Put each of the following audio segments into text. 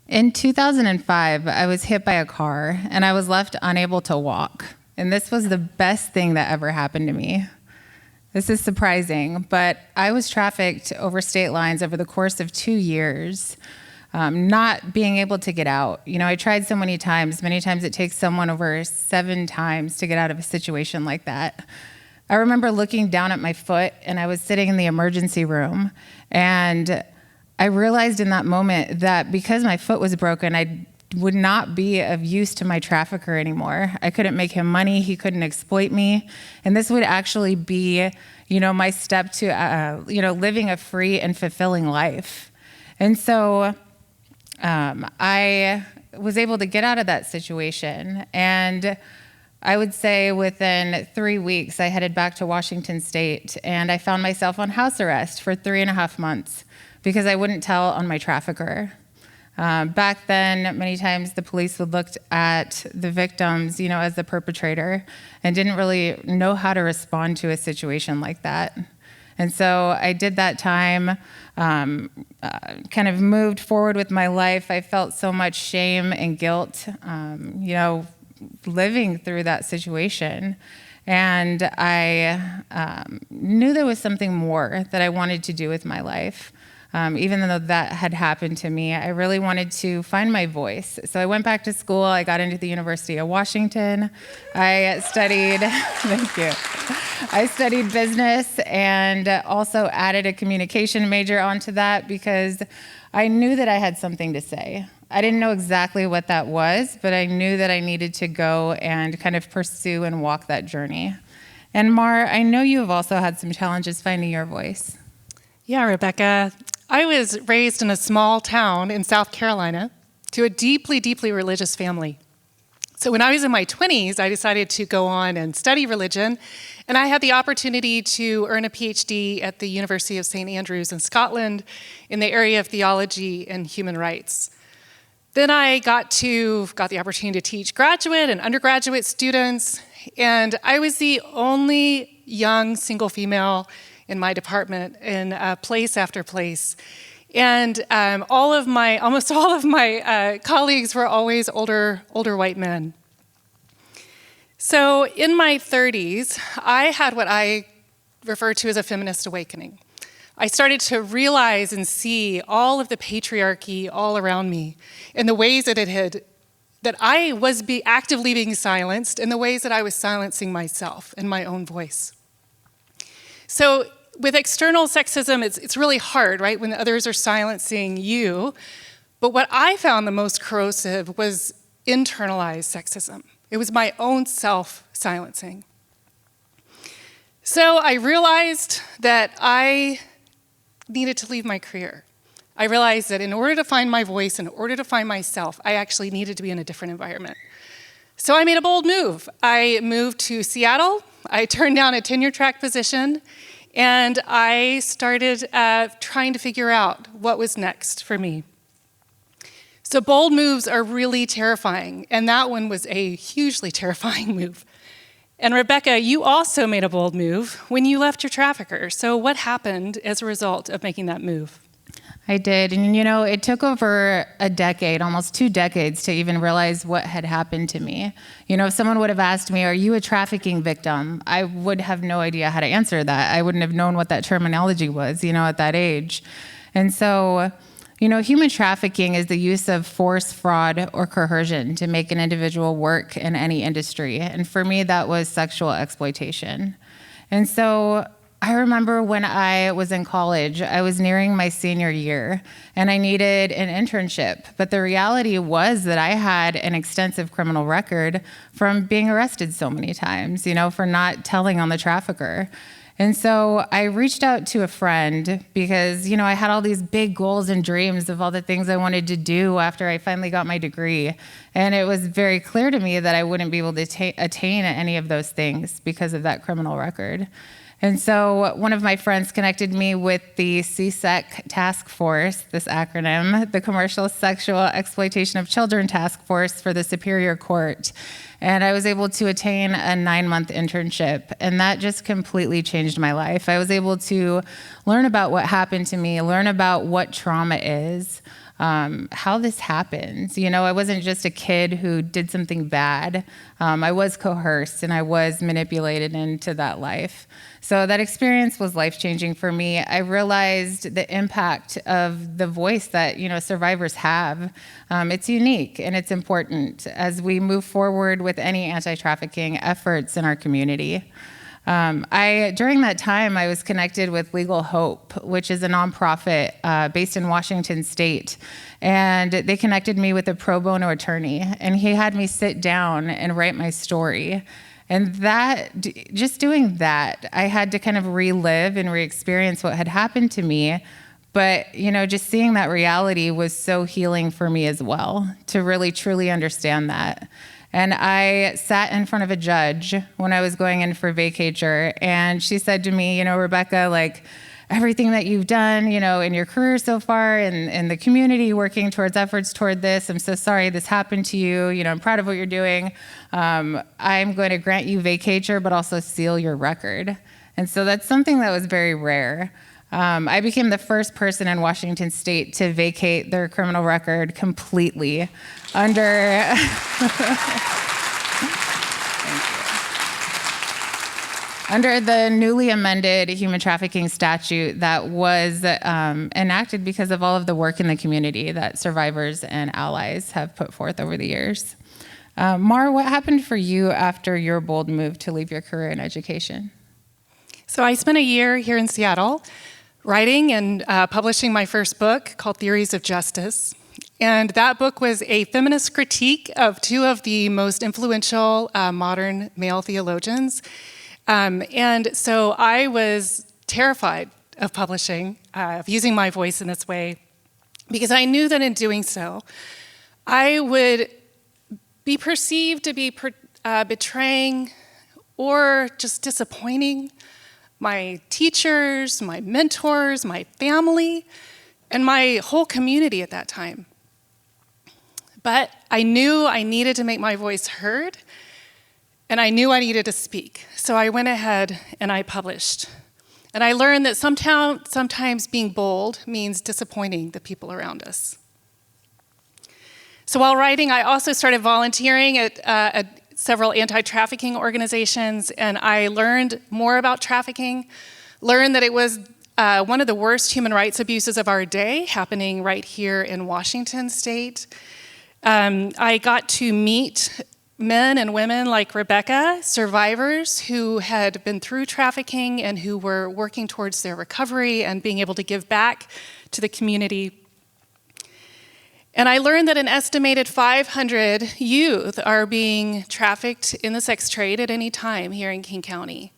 In 2005, I was hit by a car and I was left unable to walk. And this was the best thing that ever happened to me. This is surprising, but I was trafficked over state lines over the course of 2 years, not being able to get out. I tried so many times. Many times it takes someone over 7 times to get out of a situation like that. I remember looking down at my foot, and I was sitting in the emergency room, and I realized in that moment that because my foot was broken, I would not be of use to my trafficker anymore. I couldn't make him money. He couldn't exploit me. And this would actually be, my step to, living a free and fulfilling life. And so I was able to get out of that situation. And I would say within 3 weeks, I headed back to Washington State, and I found myself on house arrest for 3.5 months because I wouldn't tell on my trafficker. Back then, many times the police would look at the victims, as the perpetrator and didn't really know how to respond to a situation like that. And so I did that time, kind of moved forward with my life. I felt so much shame and guilt, living through that situation. And I knew there was something more that I wanted to do with my life. Even though that had happened to me, I really wanted to find my voice. So I went back to school. I got into the University of Washington. I studied, thank you. I studied business and also added a communication major onto that because I knew that I had something to say. I didn't know exactly what that was, but I knew that I needed to go and kind of pursue and walk that journey. And Mar, I know you have also had some challenges finding your voice. Yeah, Rebekah. I was raised in a small town in South Carolina to a deeply, deeply religious family. So when I was in my 20s, I decided to go on and study religion, and I had the opportunity to earn a PhD at the University of St. Andrews in Scotland in the area of theology and human rights. Then I got the opportunity to teach graduate and undergraduate students, and I was the only young single female in my department in place after place. And almost all of my colleagues were always older white men. So in my 30s, I had what I refer to as a feminist awakening. I started to realize and see all of the patriarchy all around me in the ways that I was actively being silenced, in the ways that I was silencing myself and my own voice. So with external sexism, it's really hard, right, when others are silencing you. But what I found the most corrosive was internalized sexism. It was my own self-silencing. So I realized that I needed to leave my career. I realized that in order to find my voice, in order to find myself, I actually needed to be in a different environment. So I made a bold move. I moved to Seattle. I turned down a tenure-track position, and I started trying to figure out what was next for me. So bold moves are really terrifying, and that one was a hugely terrifying move. And Rebekah, you also made a bold move when you left your trafficker. So what happened as a result of making that move? I did, and it took over a decade, almost 2 decades, to even realize what had happened to me. If someone would have asked me, are you a trafficking victim? I would have no idea how to answer that. I wouldn't have known what that terminology was, at that age. And so, human trafficking is the use of force, fraud, or coercion to make an individual work in any industry. And for me, that was sexual exploitation. And so I remember when I was in college, I was nearing my senior year, and I needed an internship. But the reality was that I had an extensive criminal record from being arrested so many times, for not telling on the trafficker. And so I reached out to a friend because, I had all these big goals and dreams of all the things I wanted to do after I finally got my degree. And it was very clear to me that I wouldn't be able to attain any of those things because of that criminal record. And so one of my friends connected me with the CSEC task force, this acronym, the Commercial Sexual Exploitation of Children Task Force for the Superior Court. And I was able to attain a 9-month internship, and that just completely changed my life. I was able to learn about what happened to me, learn about what trauma is, how this happens. I wasn't just a kid who did something bad. I was coerced and I was manipulated into that life. So that experience was life-changing for me. I realized the impact of the voice that, survivors have. It's unique and it's important as we move forward with any anti-trafficking efforts in our community. During that time, I was connected with Legal Hope, which is a nonprofit based in Washington State. And they connected me with a pro bono attorney. And he had me sit down and write my story. And just doing that, I had to kind of relive and re-experience what had happened to me. But, just seeing that reality was so healing for me as well, to really, truly understand that. And I sat in front of a judge when I was going in for vacatur, and she said to me, Rebekah, everything that you've done, in your career so far and the community working towards efforts toward this, I'm so sorry this happened to you. I'm proud of what you're doing. I'm going to grant you vacatur, but also seal your record. And so that's something that was very rare. I became the first person in Washington State to vacate their criminal record completely under under the newly amended human trafficking statute that was enacted because of all of the work in the community that survivors and allies have put forth over the years. Mar, what happened for you after your bold move to leave your career in education? So I spent a year here in Seattle writing and publishing my first book called Theories of Justice. And that book was a feminist critique of two of the most influential modern male theologians. And so I was terrified of publishing, of using my voice in this way, because I knew that in doing so, I would be perceived to be betraying or just disappointing my teachers, my mentors, my family, and my whole community at that time. But I knew I needed to make my voice heard, and I knew I needed to speak. So I went ahead and I published. And I learned that sometimes being bold means disappointing the people around us. So while writing, I also started volunteering at several anti-trafficking organizations, and I learned more about trafficking, learned that it was one of the worst human rights abuses of our day happening right here in Washington State. I got to meet men and women like Rebekah, survivors who had been through trafficking and who were working towards their recovery and being able to give back to the community. And I learned that an estimated 500 youth are being trafficked in the sex trade at any time here in King County.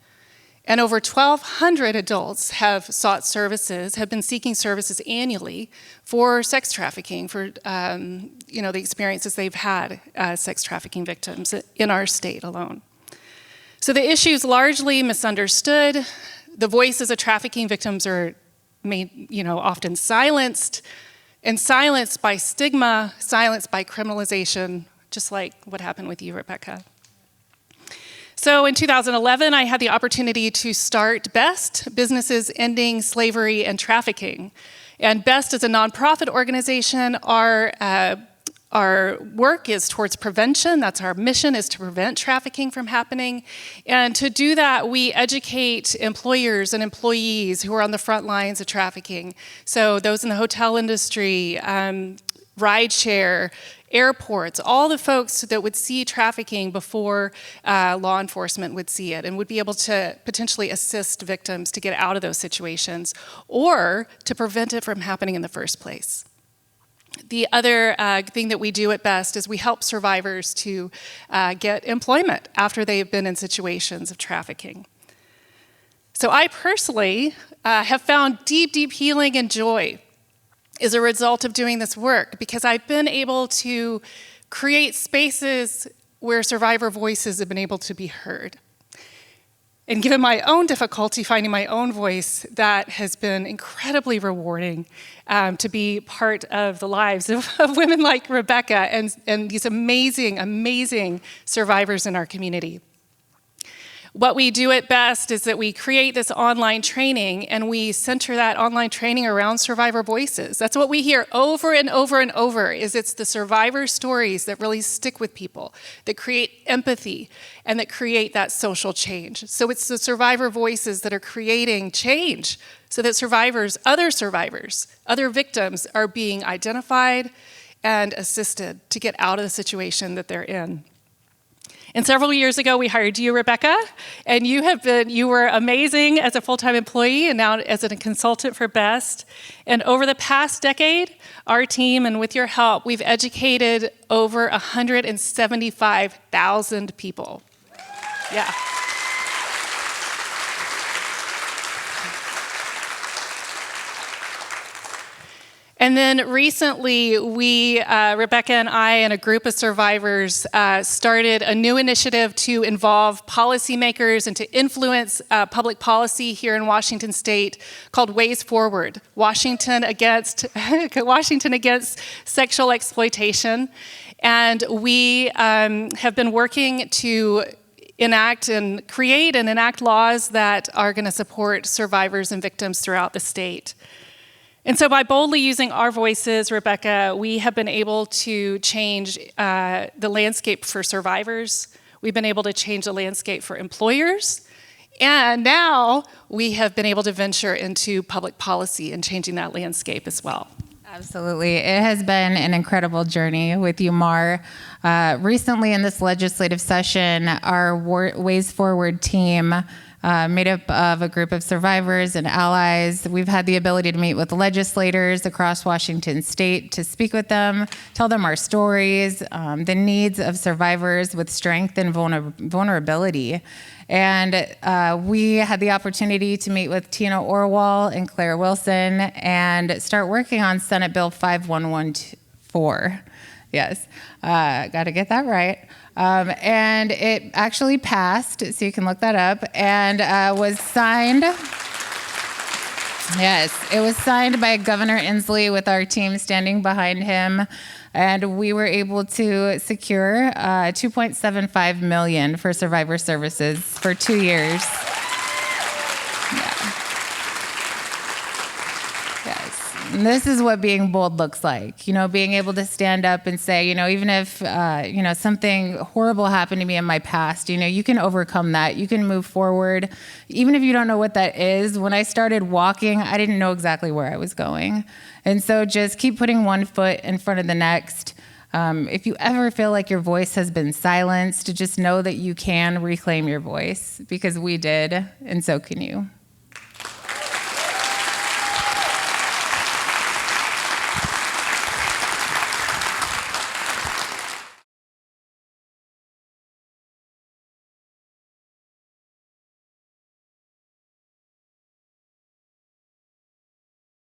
And over 1,200 adults have sought services, have been seeking services annually for sex trafficking, for the experiences they've had as sex trafficking victims in our state alone. So the issue is largely misunderstood. The voices of trafficking victims are made, often silenced, and silenced by stigma, silenced by criminalization, just like what happened with you, Rebekah. So in 2011, I had the opportunity to start BEST, Businesses Ending Slavery and Trafficking. And BEST is a nonprofit organization. Our work is towards prevention. That's our mission, is to prevent trafficking from happening. And to do that, we educate employers and employees who are on the front lines of trafficking. So those in the hotel industry, rideshare, airports, all the folks that would see trafficking before law enforcement would see it and would be able to potentially assist victims to get out of those situations or to prevent it from happening in the first place. The other thing that we do at BEST is we help survivors to get employment after they've been in situations of trafficking. So I personally have found deep, deep healing and joy as a result of doing this work, because I've been able to create spaces where survivor voices have been able to be heard. And given my own difficulty finding my own voice, that has been incredibly rewarding to be part of the lives of women like Rebekah and these amazing, amazing survivors in our community. What we do at Best is that we create this online training, and we center that online training around survivor voices. That's what we hear over and over and over, is it's the survivor stories that really stick with people, that create empathy, and that create that social change. So it's the survivor voices that are creating change so that survivors, other victims are being identified and assisted to get out of the situation that they're in. And several years ago, we hired you, Rebekah, and you were amazing as a full-time employee and now as a consultant for Best. And over the past decade, our team, and with your help, we've educated over 175,000 people. Yeah. And then recently, Rebekah and I and a group of survivors started a new initiative to involve policymakers and to influence public policy here in Washington State called Ways Forward, Washington against sexual exploitation. And we have been working to enact and create and enact laws that are going to support survivors and victims throughout the state. And so by boldly using our voices, Rebekah, we have been able to change the landscape for survivors. We've been able to change the landscape for employers. And now we have been able to venture into public policy and changing that landscape as well. Absolutely. It has been an incredible journey with you, Mar. Recently in this legislative session, our Ways Forward team made up of a group of survivors and allies. We've had the ability to meet with legislators across Washington State to speak with them, tell them our stories, the needs of survivors with strength and vulnerability. And we had the opportunity to meet with Tina Orwell and Claire Wilson and start working on Senate Bill 5114. Yes, got to get that right. And it actually passed, so you can look that up, and was signed. Yes, it was signed by Governor Inslee with our team standing behind him, and we were able to secure $2.75 million for survivor services for 2 years. And this is what being bold looks like, being able to stand up and say, even if, something horrible happened to me in my past, you can overcome that. You can move forward. Even if you don't know what that is, when I started walking, I didn't know exactly where I was going. And so just keep putting one foot in front of the next. If you ever feel like your voice has been silenced, just know that you can reclaim your voice, because we did, and so can you.